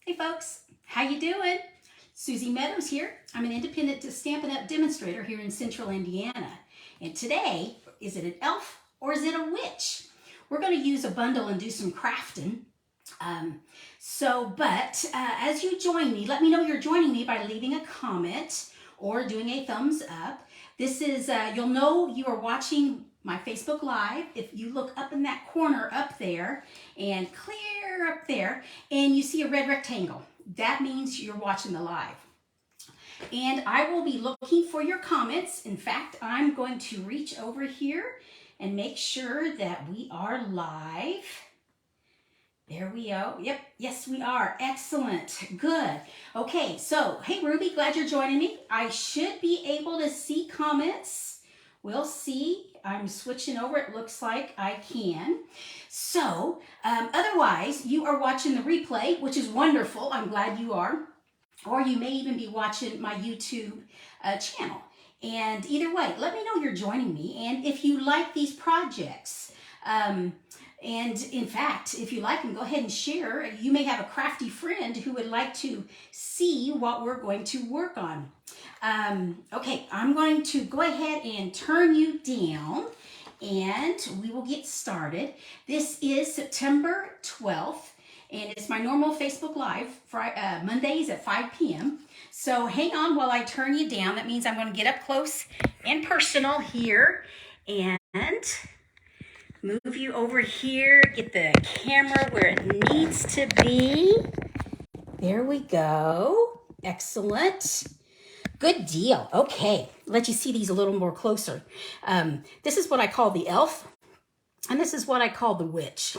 Hey folks, how you doing? Suzy Meadows here. I'm an independent Stampin' Up demonstrator here in Central Indiana. And today, is it an elf or is it a witch? We're going to use a bundle and do some crafting. As you join me, let me know you're joining me by leaving a comment or doing a thumbs up. This is, you'll know you are watching my Facebook Live if you look up in that corner up there and clear up there and you see a red rectangle. That means you're watching the live. And I will be looking for your comments. In fact, I'm going to reach over here and make sure that we are live. There we go. Yep. Yes, we are. Excellent. Good. Okay. So, hey, Ruby, glad you're joining me. I should be able to see comments. We'll see. I'm switching over. It looks like I can. So, otherwise, you are watching the replay, which is wonderful. I'm glad you are. Or you may even be watching my YouTube channel. And either way, let me know you're joining me. And if you like these projects, and in fact, if you like them, go ahead and share. You may have a crafty friend who would like to see what we're going to work on. Okay, I'm going to go ahead and turn you down and we will get started. This is September 12th and it's my normal Facebook Live, Mondays at 5 p.m. So hang on while I turn you down. That means I'm going to get up close and personal here and move you over here, get the camera where it needs to be. There we go. Excellent. Good deal. Okay, let you see these a little more closer. This is what I call the elf, and this is what I call the witch.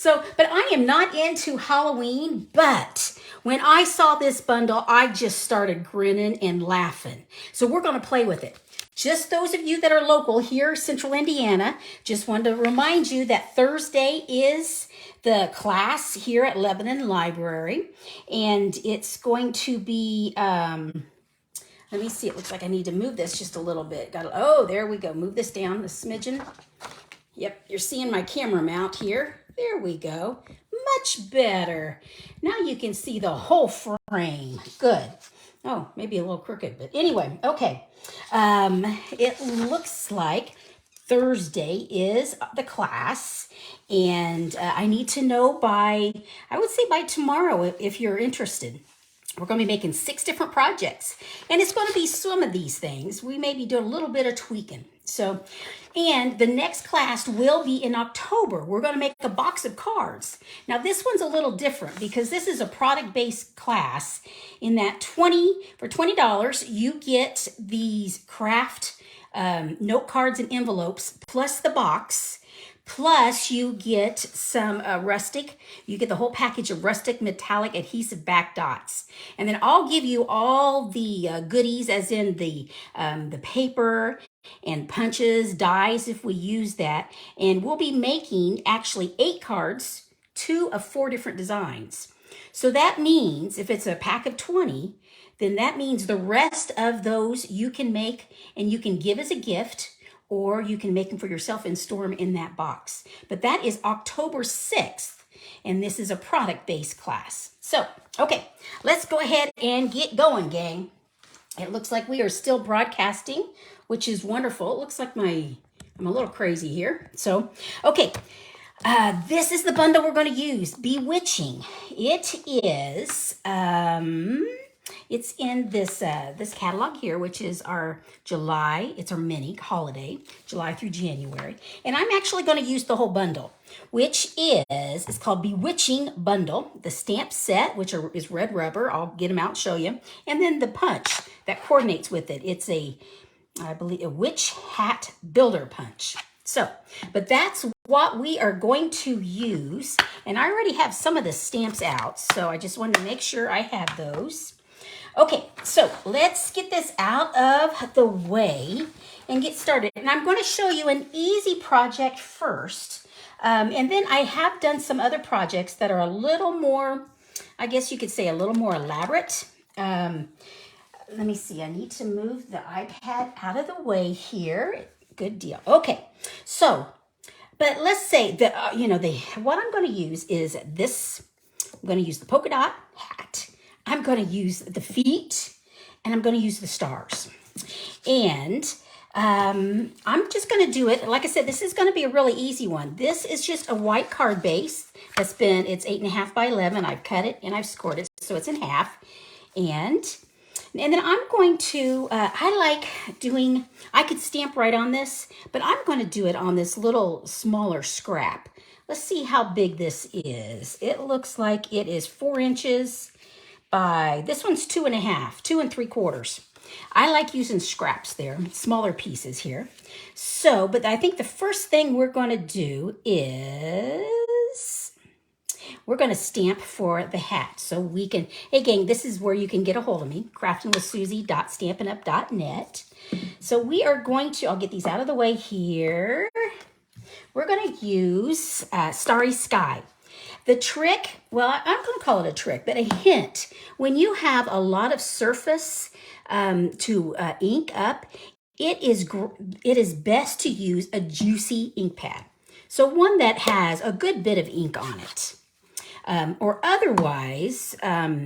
But I am not into Halloween, but when I saw this bundle, I just started grinning and laughing. So we're going to play with it. Just those of you that are local here, Central Indiana, just wanted to remind you that Thursday is the class here at Lebanon Library. And it's going to be, let me see, it looks like I need to move this just a little bit. Oh, there we go. Move this down a smidgen. Yep, you're seeing my camera mount here. There we go. Much better. Now you can see the whole frame. Good. Oh, maybe a little crooked, but anyway, okay. It looks like Thursday is the class, and I need to know by, I would say by tomorrow if you're interested. We're going to be making 6 different projects, and it's going to be some of these things. We may be doing a little bit of tweaking. So, and the next class will be in October. We're going to make a box of cards. Now, this one's a little different because this is a product-based class in that for $20, you get these craft note cards and envelopes plus the box. Plus, you get some you get the whole package of rustic metallic adhesive back dots. And then I'll give you all the goodies, as in the paper and punches, dies if we use that. And we'll be making actually 8 cards, 2 of 4 different designs. So that means if it's a pack of 20, then that means the rest of those you can make and you can give as a gift, or you can make them for yourself and store them in that box. But that is October 6th, and this is a product-based class. So, okay, let's go ahead and get going, gang. It looks like we are still broadcasting, which is wonderful. It looks like I'm a little crazy here. So, okay, this is the bundle we're going to use, Bewitching. It is... it's in this catalog here, which is our July. It's our mini holiday, July through January. And I'm actually going to use the whole bundle, which it's called Bewitching Bundle. The stamp set, which is red rubber. I'll get them out and show you. And then the punch that coordinates with it. It's I believe, a witch hat builder punch. So, but that's what we are going to use. And I already have some of the stamps out, so I just wanted to make sure I had those. Okay, so let's get this out of the way and get started. And I'm going to show you an easy project first. And then I have done some other projects that are a little more, I guess you could say a little more elaborate. Let me see, I need to move the iPad out of the way here. Good deal. Okay, so, but let's say that, what I'm going to use is this I'm going to use the polka dot hat. I'm going to use the feet, and I'm going to use the stars. And I'm just going to do it. Like I said, this is going to be a really easy one. This is just a white card base it's 8.5 by 11. I've cut it and I've scored it so it's in half. And then I'm going to, I could stamp right on this, but I'm going to do it on this little smaller scrap. Let's see how big this is. It looks like it is 4 inches by, this one's 2.5, 2 3/4. I like using scraps there, smaller pieces here. So, but I think the first thing we're going to do is we're going to stamp for the hat. So we can, hey gang, this is where you can get a hold of me, craftingwithsuzy.stampinup.net. So we are going to, I'll get these out of the way here. We're going to use Starry Sky. The trick, well, I'm going to call it a trick, but a hint. When you have a lot of surface to ink up, it is best to use a juicy ink pad. So one that has a good bit of ink on it. Or otherwise,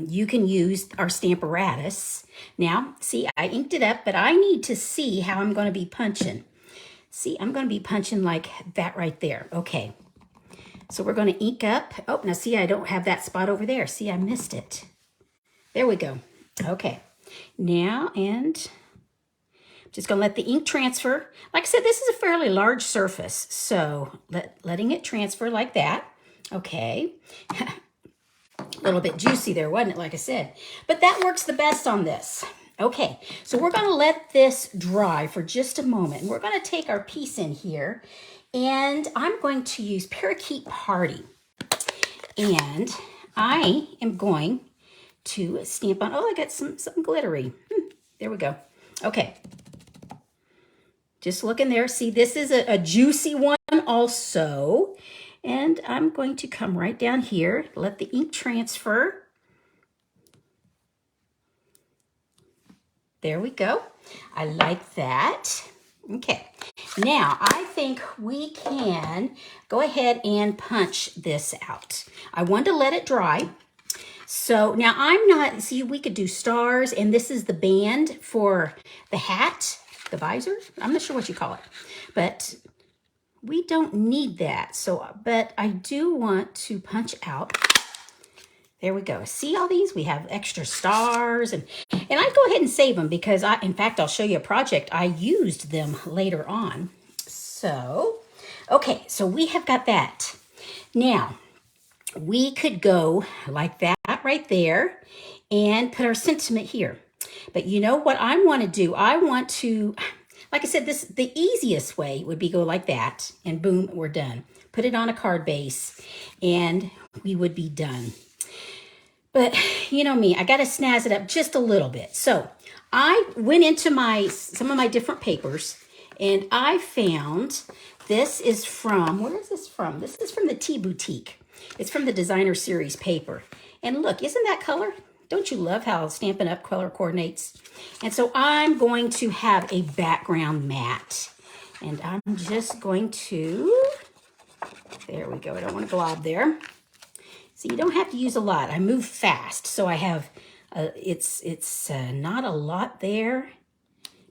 you can use our Stamparatus. Now, see, I inked it up, but I need to see how I'm going to be punching. See, I'm going to be punching like that right there. Okay. So we're going to ink up. Oh, now see, I don't have that spot over there. See, I missed it. There we go. Okay. Now, and just going to let the ink transfer. Like I said, this is a fairly large surface. So letting it transfer like that. Okay. A little bit juicy there, wasn't it? Like I said. But that works the best on this. Okay. So we're going to let this dry for just a moment. We're going to take our piece in here. And I'm going to use Parakeet Party. And I am going to stamp on, oh, I got something glittery. There we go. Okay. Just look in there. See, this is a juicy one also. And I'm going to come right down here, let the ink transfer. There we go. I like that. Okay. Now, I think we can go ahead and punch this out. I want to let it dry. So now I'm not, see, we could do stars, and this is the band for the hat, the visor. I'm not sure what you call it, but we don't need that. So, but I do want to punch out. There we go. See all these? We have extra stars, and I go ahead and save them because in fact, I'll show you a project. I used them later on. So, okay, so we have got that. Now, we could go like that right there and put our sentiment here. But you know what I want to do? I want to, like I said, the easiest way would be go like that, and boom, we're done. Put it on a card base, and we would be done. But you know me, I got to snazz it up just a little bit. So I went into some of my different papers, and I found this is from, where is this from? This is from the Tea Boutique. It's from the Designer Series paper. And look, isn't that color? Don't you love how Stampin' Up color coordinates? And so I'm going to have a background mat. And I'm just going to, there we go. I don't want to glob there. So you don't have to use a lot. I move fast, so I have, it's not a lot there,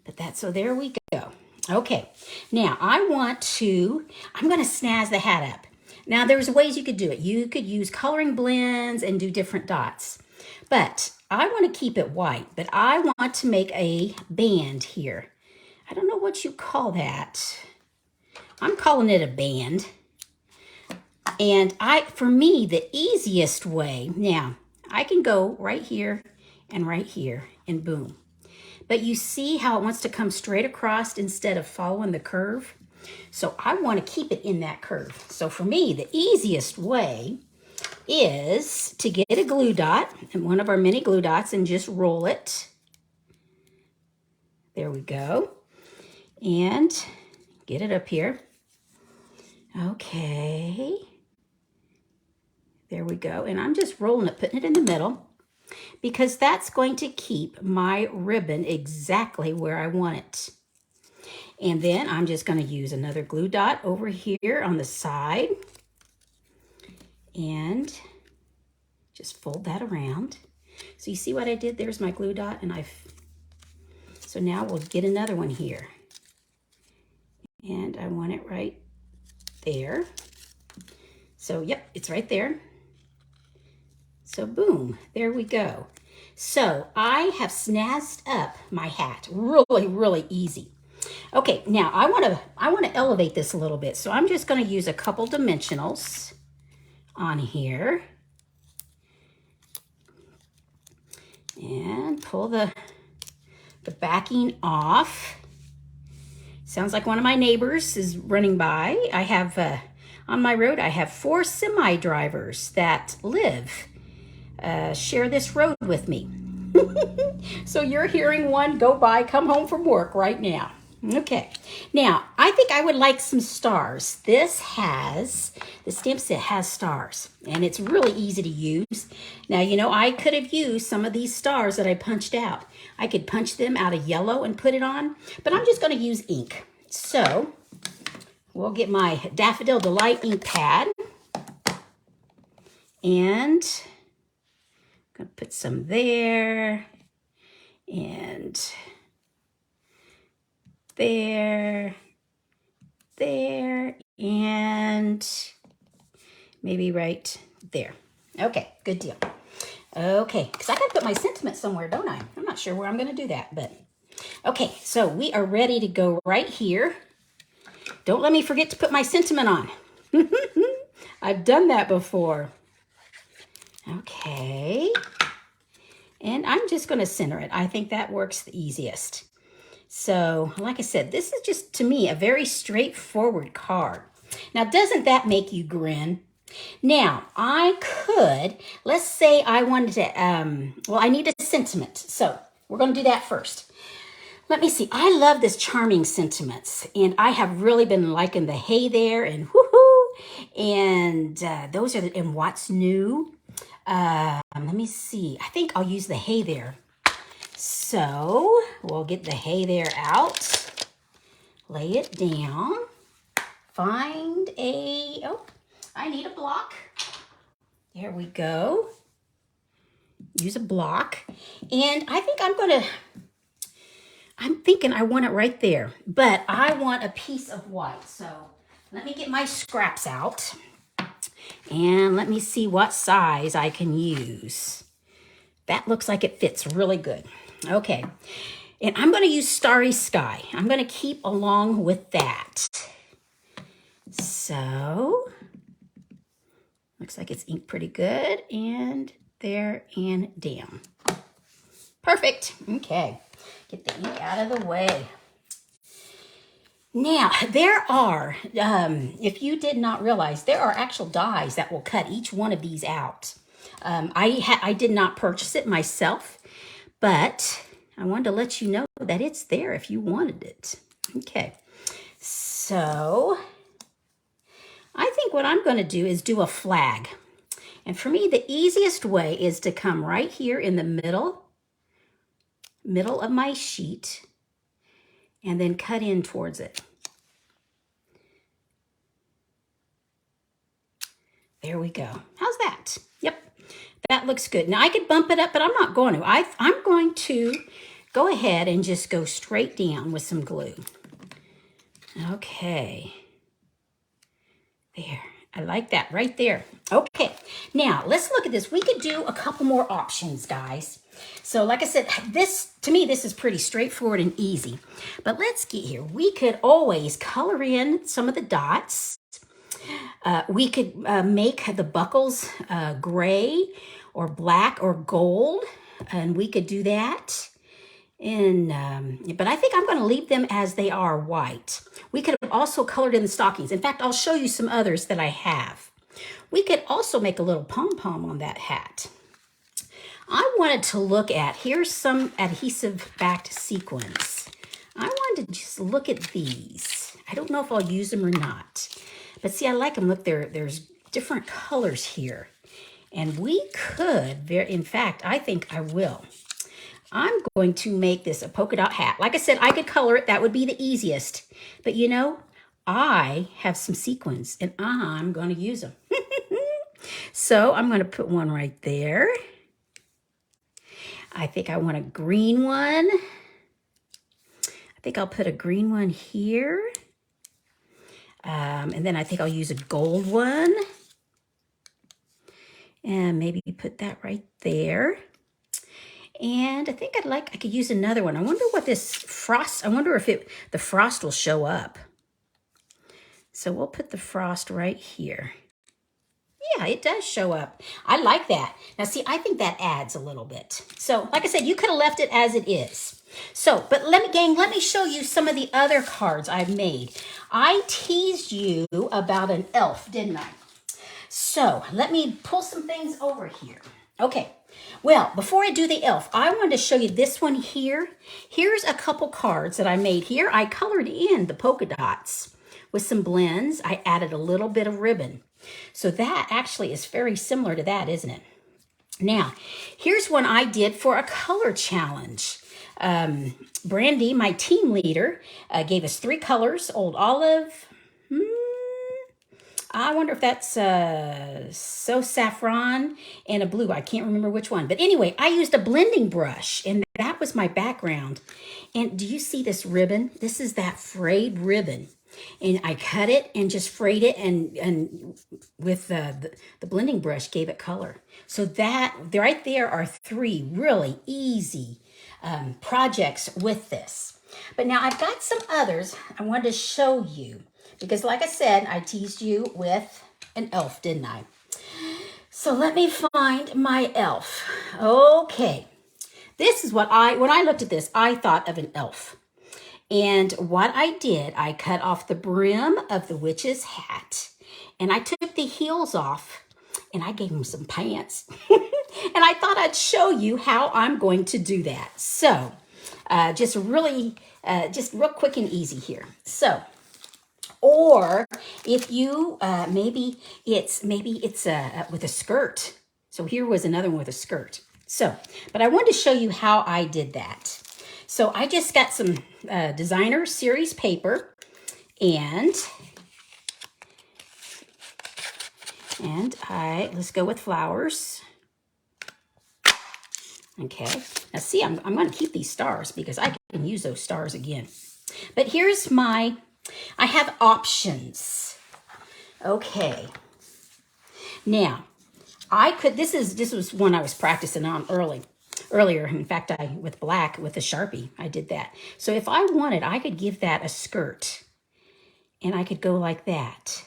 but so there we go. Okay, now I'm going to snazz the hat up. Now there's ways you could do it. You could use coloring blends and do different dots, but I want to keep it white, but I want to make a band here. I don't know what you call that. I'm calling it a band. And for me, the easiest way, now I can go right here and boom. But you see how it wants to come straight across instead of following the curve? So I want to keep it in that curve. So for me, the easiest way is to get a glue dot, and one of our mini glue dots, and just roll it. There we go. And get it up here. Okay. There we go. And I'm just rolling it, putting it in the middle, because that's going to keep my ribbon exactly where I want it. And then I'm just going to use another glue dot over here on the side and Just fold that around. So you see what I did? There's my glue dot, and so now we'll get another one here. And I want it right there. So yep, it's right there. So boom, there we go. So I have snazzed up my hat. Really, really easy. Okay, now I want to elevate this a little bit. So I'm just going to use a couple dimensionals on here. And pull the backing off. Sounds like one of my neighbors is running by. I have, on my road, I have 4 semi-drivers that share this road with me. So you're hearing one go by, come home from work right now. Okay, now I think I would like some stars. The stamp set has stars, and it's really easy to use. Now, you know, I could have used some of these stars that I punched out. I could punch them out of yellow and put it on, but I'm just going to use ink. So we'll get my Daffodil Delight ink pad, and I'm going to put some there, and there, and maybe right there. Okay, good deal. Okay, because I got to put my sentiment somewhere, don't I? I'm not sure where I'm going to do that, but okay, so we are ready to go right here. Don't let me forget to put my sentiment on. I've done that before. Okay, and I'm just going to center it. I think that works the easiest. So, like I said, this is just, to me, a very straightforward card. Now, doesn't that make you grin? Now, I could, let's say I wanted to, I need a sentiment. So, we're going to do that first. Let me see. I love this Charming Sentiments, and I have really been liking the Hey There and Woohoo, and those are and What's New. Let me see. I think I'll use the Hey There. So we'll get the Hey There out, lay it down, find I need a block. There we go. Use a block. And I think I'm thinking I want it right there, but I want a piece of white. So let me get my scraps out and let me see what size I can use. That looks like it fits really good. Okay, and I'm going to use Starry Sky. I'm going to keep along with that. So, looks like it's inked pretty good. And there and down. Perfect. Okay, get the ink out of the way. Now, there are, if you did not realize, there are actual dies that will cut each one of these out. I did not purchase it myself, but I wanted to let you know that it's there if you wanted it. Okay, so I think what I'm going to do is do a flag. And for me, the easiest way is to come right here in the middle of my sheet and then cut in towards it. There we go. How's that? Yep. That looks good. Now I could bump it up, but I'm not going to. I'm going to go ahead and just go straight down with some glue. Okay. There. I like that right there. Okay. Now let's look at this. We could do a couple more options, guys. So like I said, to me, this is pretty straightforward and easy. But let's get here. We could always color in some of the dots. We could make the buckles gray or black or gold, and we could do that. But I think I'm going to leave them as they are white. We could have also colored in the stockings. In fact, I'll show you some others that I have. We could also make a little pom-pom on that hat. I wanted to look at, here's some adhesive-backed sequins. I wanted to just look at these. I don't know if I'll use them or not. But see, I like them. Look, there's different colors here. And we could, in fact, I think I will. I'm going to make this a polka dot hat. Like I said, I could color it. That would be the easiest. But you know, I have some sequins, and I'm going to use them. So I'm going to put one right there. I think I want a green one. I think I'll put a green one here. And then I think I'll use a gold one. And maybe put that right there. And I think I could use another one. I wonder what this frost, I wonder if the frost will show up. So we'll put the frost right here. Yeah, it does show up. I like that. Now see, I think that adds a little bit. So like I said, you could have left it as it is. So, but gang, let me show you some of the other cards I've made. I teased you about an elf, didn't I? So let me pull some things over here. Okay. Well, before I do the elf, I wanted to show you this one here. Here's a couple cards that I made here. I colored in the polka dots with some blends. I added a little bit of ribbon. So that actually is very similar to that, isn't it? Now, here's one I did for a color challenge. Brandy, my team leader, gave us 3 colors, Old Olive. I wonder if that's so saffron and a blue. I can't remember which one. But anyway, I used a blending brush, and that was my background. And do you see this ribbon? This is that frayed ribbon. And I cut it and just frayed it, and with the blending brush gave it color. So that right there are 3 really easy projects with this. But now I've got some others I wanted to show you. Because like I said, I teased you with an elf, didn't I? So let me find my elf. Okay. This is when I looked at this, I thought of an elf. And what I did, I cut off the brim of the witch's hat. And I took the heels off and I gave him some pants. And I thought I'd show you how I'm going to do that. So just real quick and easy here. So, or if you, maybe it's with a skirt. So here was another one with a skirt. So, but I wanted to show you how I did that. So I just got some designer series paper and let's go with flowers. Okay, now see, I'm going to keep these stars because I can use those stars again. But here's I have options. Okay. Now, this was one I was practicing on earlier. In fact, with black, with the Sharpie, I did that. So if I wanted, I could give that a skirt and I could go like that.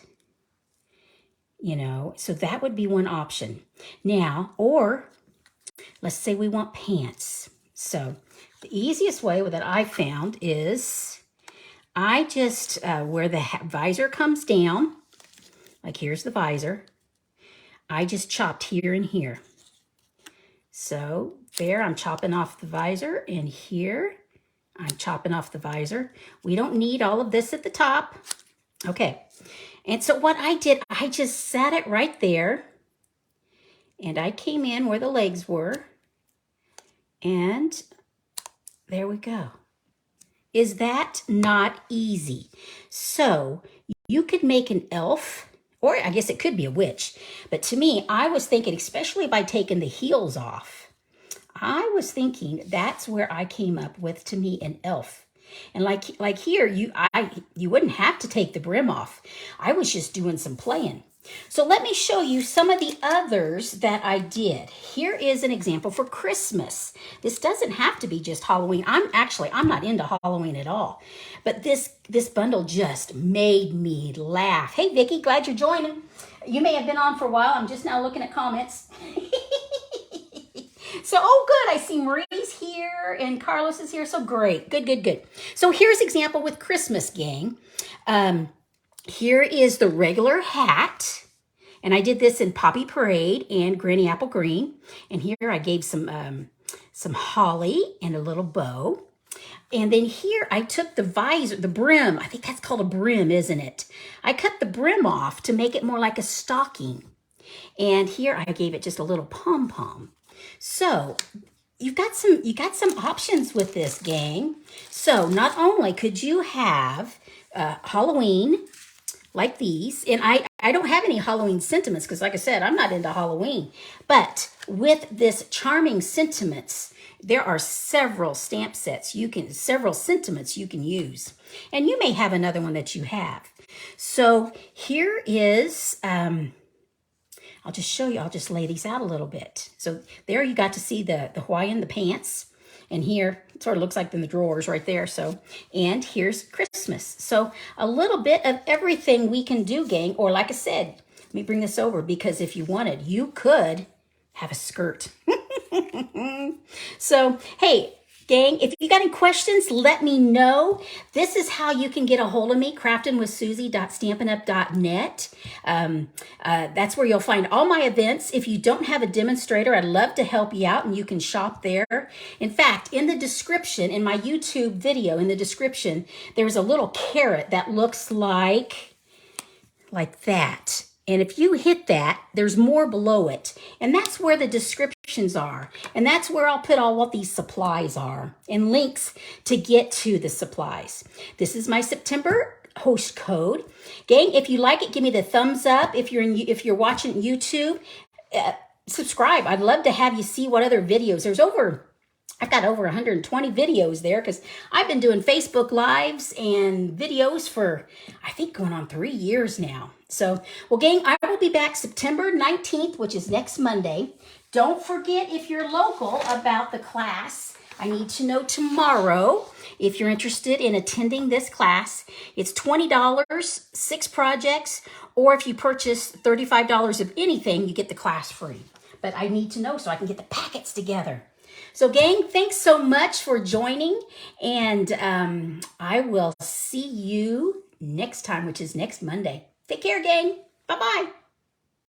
You know, so that would be one option. Now, or let's say we want pants. So the easiest way that I found is I just, where the visor comes down, like here's the visor, I just chopped here and here. So there, I'm chopping off the visor, and here, I'm chopping off the visor. We don't need all of this at the top. Okay, and so what I did, I just sat it right there, and I came in where the legs were, and there we go. Is that not easy? So you could make an elf, or I guess it could be a witch. But to me, I was thinking, especially by taking the heels off, I was thinking that's where I came up with, to me, an elf. And like here, you wouldn't have to take the brim off. I was just doing some playing. So let me show you some of the others that I did. Here is an example for Christmas. This doesn't have to be just Halloween. I'm not into Halloween at all. But this bundle just made me laugh. Hey, Vicki, glad you're joining. You may have been on for a while. I'm just now looking at comments. So, oh, good. I see Marie's here and Carlos is here. So great. Good. So here's example with Christmas, gang. Here is the regular hat, and I did this in Poppy Parade and Granny Apple Green. And here I gave some holly and a little bow. And then here I took the visor, the brim. I think that's called a brim, isn't it? I cut the brim off to make it more like a stocking. And here I gave it just a little pom-pom. So you got some options with this, gang. So not only could you have Halloween like these, and I I don't have any Halloween sentiments because, like I said, I'm not into Halloween. But with this charming sentiments, there are several stamp sets several sentiments you can use. And you may have another one that you have. So here is, I'll just show you, I'll just lay these out a little bit. So there you got to see the Hawaiian, the pants. And here, it sort of looks like in the drawers right there. So, and here's Christmas. So a little bit of everything we can do, gang. Or like I said, let me bring this over because if you wanted, you could have a skirt. So, hey, gang, if you got any questions, let me know. This is how you can get a hold of me, craftingwithsuzy.stampinup.net. That's where you'll find all my events. If you don't have a demonstrator, I'd love to help you out and you can shop there. In fact, in the description, in my YouTube video, in the description, there's a little carrot that looks like that. And if you hit that, there's more below it. And that's where the descriptions are. And that's where I'll put all what these supplies are and links to get to the supplies. This is my September host code. Gang, if you like it, give me the thumbs up. If you're watching YouTube, subscribe. I'd love to have you see what other videos. I've got over 120 videos there because I've been doing Facebook Lives and videos for, I think, going on 3 years now. So, well, gang, I will be back September 19th, which is next Monday. Don't forget, if you're local, about the class. I need to know tomorrow if you're interested in attending this class. It's $20, 6 projects, or if you purchase $35 of anything, you get the class free. But I need to know so I can get the packets together. So, gang, thanks so much for joining, and I will see you next time, which is next Monday. Take care, gang. Bye-bye.